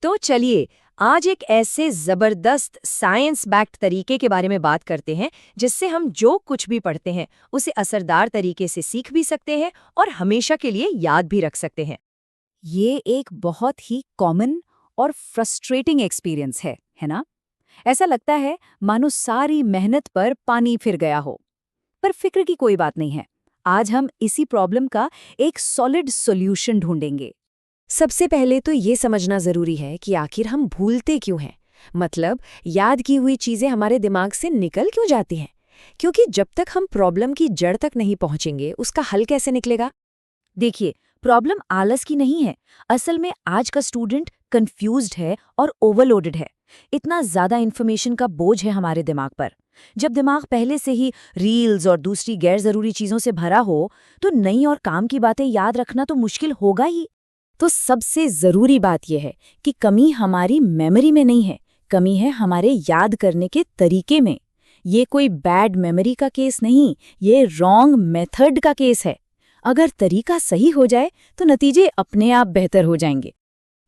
तो चलिए आज एक ऐसे जबरदस्त साइंस बैक्ड तरीके के बारे में बात करते हैं जिससे हम जो कुछ भी पढ़ते हैं उसे असरदार तरीके से सीख भी सकते हैं और हमेशा के लिए याद भी रख सकते हैं। ये एक बहुत ही कॉमन और फ्रस्ट्रेटिंग एक्सपीरियंस है ना? ऐसा लगता है मानो सारी मेहनत पर पानी फिर गया हो। पर फिक्र की कोई बात नहीं है। आज हम इसी प्रॉब्लम का एक सॉलिड सॉल्यूशन ढूंढेंगे। सबसे पहले तो ये समझना जरूरी है कि आखिर हम भूलते क्यों हैं। मतलब याद की हुई चीजें हमारे दिमाग से निकल क्यों जाती हैं, क्योंकि जब तक हम प्रॉब्लम की जड़ तक नहीं पहुंचेंगे उसका हल कैसे निकलेगा। देखिए, प्रॉब्लम आलस की नहीं है। असल में आज का स्टूडेंट कंफ्यूज्ड है और ओवरलोडेड है। इतना ज्यादा इन्फॉर्मेशन का बोझ है हमारे दिमाग पर। जब दिमाग पहले से ही रील्स और दूसरी गैर जरूरी चीजों से भरा हो, तो नई और काम की बातें याद रखना तो मुश्किल होगा ही। तो सबसे जरूरी बात यह है कि कमी हमारी मेमोरी में नहीं है, कमी है हमारे याद करने के तरीके में। ये कोई बैड मेमोरी का केस नहीं, ये रॉन्ग मेथड का केस है। अगर तरीका सही हो जाए तो नतीजे अपने आप बेहतर हो जाएंगे।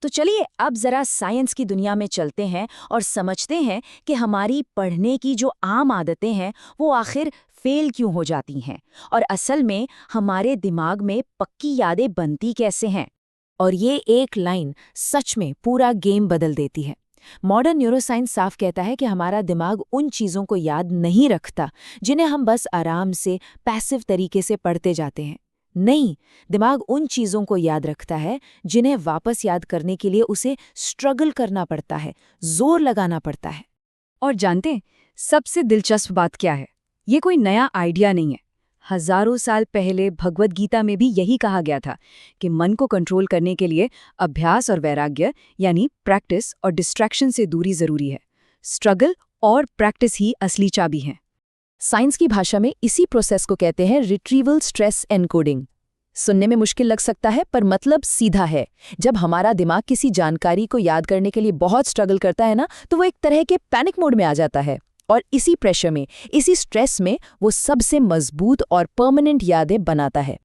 तो चलिए अब जरा साइंस की दुनिया में चलते हैं और समझते हैं कि हमारी पढ़ने की जो आम आदतें हैं वो आखिर फेल क्यों हो जाती हैं, और असल में हमारे दिमाग में पक्की यादें बनती कैसे हैं। और ये एक लाइन सच में पूरा गेम बदल देती है। मॉडर्न न्यूरोसाइंस साफ कहता है कि हमारा दिमाग उन चीज़ों को याद नहीं रखता जिन्हें हम बस आराम से पैसिव तरीके से पढ़ते जाते हैं। नहीं, दिमाग उन चीज़ों को याद रखता है जिन्हें वापस याद करने के लिए उसे स्ट्रगल करना पड़ता है, जोर लगाना पड़ता है। और जानते हैं सबसे दिलचस्प बात क्या है? ये कोई नया आइडिया नहीं है। हजारों साल पहले भगवद गीता में भी यही कहा गया था कि मन को कंट्रोल करने के लिए अभ्यास और वैराग्य यानी प्रैक्टिस और डिस्ट्रैक्शन से दूरी जरूरी है। स्ट्रगल और प्रैक्टिस ही असली चाबी हैं। साइंस की भाषा में इसी प्रोसेस को कहते हैं रिट्रीवल स्ट्रेस एनकोडिंग। सुनने में मुश्किल लग सकता है पर मतलब सीधा है। जब हमारा दिमाग किसी जानकारी को याद करने के लिए बहुत स्ट्रगल करता है ना, तो वो एक तरह के पैनिक मोड में आ जाता है। और इसी प्रेशर में, इसी स्ट्रेस में वो सबसे मजबूत और परमानेंट यादें बनाता है।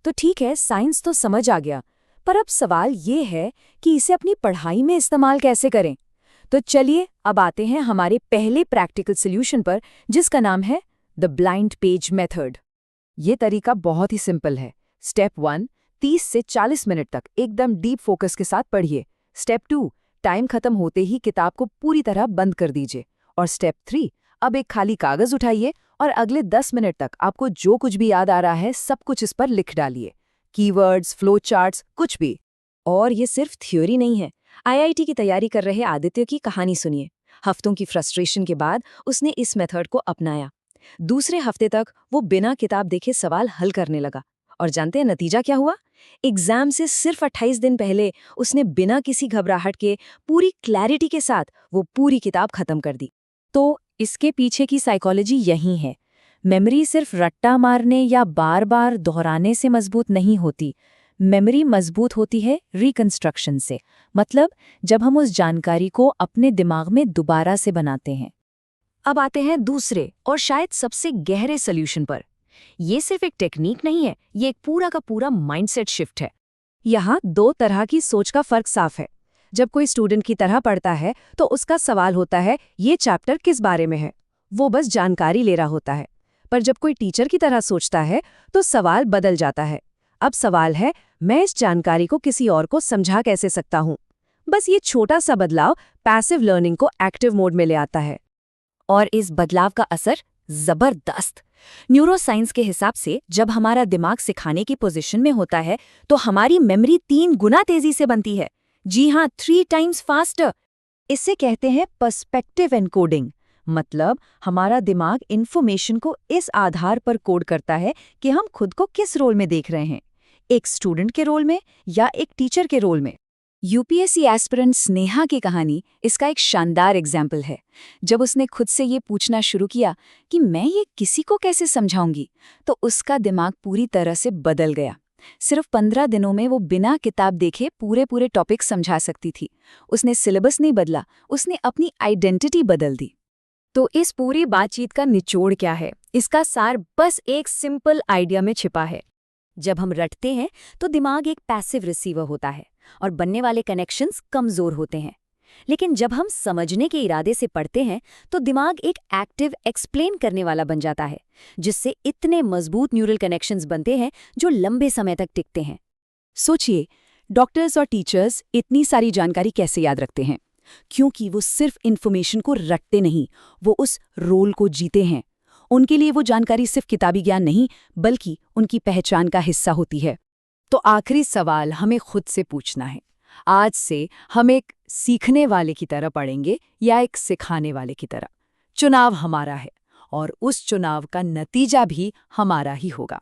तो ठीक है, साइंस तो समझ आ गया, पर अब सवाल ये है कि इसे अपनी पढ़ाई में इस्तेमाल कैसे करें। तो चलिए अब आते हैं हमारे पहले प्रैक्टिकल सॉल्यूशन पर, जिसका नाम है द ब्लाइंड पेज मेथड। ये तरीका बहुत ही सिंपल है। स्टेप 1, 30 से 40 मिनट तक एकदम डीप फोकस के साथ पढ़िए। स्टेप 2, टाइम खत्म होते ही किताब को पूरी तरह बंद कर दीजिए। और स्टेप 3, अब एक खाली कागज उठाइए और अगले 10 मिनट तक आपको जो कुछ भी याद आ रहा है सब कुछ इस पर लिख डालिए। कीवर्ड्स, फ्लो चार्ट्स, कुछ भी। और ये सिर्फ थ्योरी नहीं है। आईआईटी की तैयारी कर रहे आदित्य की कहानी सुनिए। हफ्तों की फ्रस्ट्रेशन के बाद उसने इस मेथड को अपनाया। दूसरे हफ्ते तक वो बिना किताब देखे सवाल हल करने लगा। और जानते हैं नतीजा क्या हुआ? एग्जाम से सिर्फ 28 दिन पहले उसने बिना किसी घबराहट के पूरी क्लैरिटी के साथ वो पूरी किताब खत्म कर दी। तो इसके पीछे की साइकोलॉजी यही है। मेमोरी सिर्फ रट्टा मारने या बार बार दोहराने से मजबूत नहीं होती। मेमोरी मजबूत होती है रिकंस्ट्रक्शन से। मतलब जब हम उस जानकारी को अपने दिमाग में दोबारा से बनाते हैं। अब आते हैं दूसरे और शायद सबसे गहरे सॉल्यूशन पर। ये सिर्फ एक टेक्निक नहीं है, ये एक पूरा का पूरा माइंडसेट शिफ्ट है। यहाँ दो तरह की सोच का फर्क साफ है। जब कोई स्टूडेंट की तरह पढ़ता है तो उसका सवाल होता है ये चैप्टर किस बारे में है, वो बस जानकारी ले रहा होता है। पर जब कोई टीचर की तरह सोचता है तो सवाल बदल जाता है। अब सवाल है, मैं इस जानकारी को किसी और को समझा कैसे सकता हूँ। बस ये छोटा सा बदलाव पैसिव लर्निंग को एक्टिव मोड में ले आता है। और इस बदलाव का असर जबरदस्त। न्यूरोसाइंस के हिसाब से जब हमारा दिमाग सिखाने की पोजीशन में होता है तो हमारी मेमोरी 3 गुना तेजी से बनती है। जी हाँ, 3 टाइम्स फास्टर। इसे कहते हैं पर्सपेक्टिव एनकोडिंग। मतलब हमारा दिमाग इन्फॉर्मेशन को इस आधार पर कोड करता है कि हम खुद को किस रोल में देख रहे हैं, एक स्टूडेंट के रोल में या एक टीचर के रोल में। यूपीएससी एस्पिरेंट स्नेहा की कहानी इसका एक शानदार एग्जाम्पल है। जब उसने खुद से ये पूछना शुरू किया कि मैं ये किसी को कैसे समझाऊंगी, तो उसका दिमाग पूरी तरह से बदल गया। सिर्फ 15 दिनों में वो बिना किताब देखे पूरे टॉपिक समझा सकती थी। उसने सिलेबस नहीं बदला, उसने अपनी आइडेंटिटी बदल दी। तो इस पूरी बातचीत का निचोड़ क्या है? इसका सार बस एक सिंपल आइडिया में छिपा है। जब हम रटते हैं तो दिमाग एक पैसिव रिसीवर होता है। और बनने वाले कनेक्शंस कमजोर होते हैं। लेकिन जब हम समझने के इरादे से पढ़ते हैं तो दिमाग एक एक्टिव एक्सप्लेन करने वाला बन जाता है, जिससे इतने मजबूत न्यूरल कनेक्शंस बनते हैं जो लंबे समय तक टिकते हैं। सोचिए, डॉक्टर्स और टीचर्स इतनी सारी जानकारी कैसे याद रखते हैं? क्योंकि वो सिर्फ इन्फॉर्मेशन को रटते नहीं, वो उस रोल को जीते हैं। उनके लिए वो जानकारी सिर्फ किताबी ज्ञान नहीं, बल्कि उनकी पहचान का हिस्सा होती है। तो आखिरी सवाल हमें खुद से पूछना है, आज से हम एक सीखने वाले की तरह पढ़ेंगे या एक सिखाने वाले की तरह? चुनाव हमारा है और उस चुनाव का नतीजा भी हमारा ही होगा।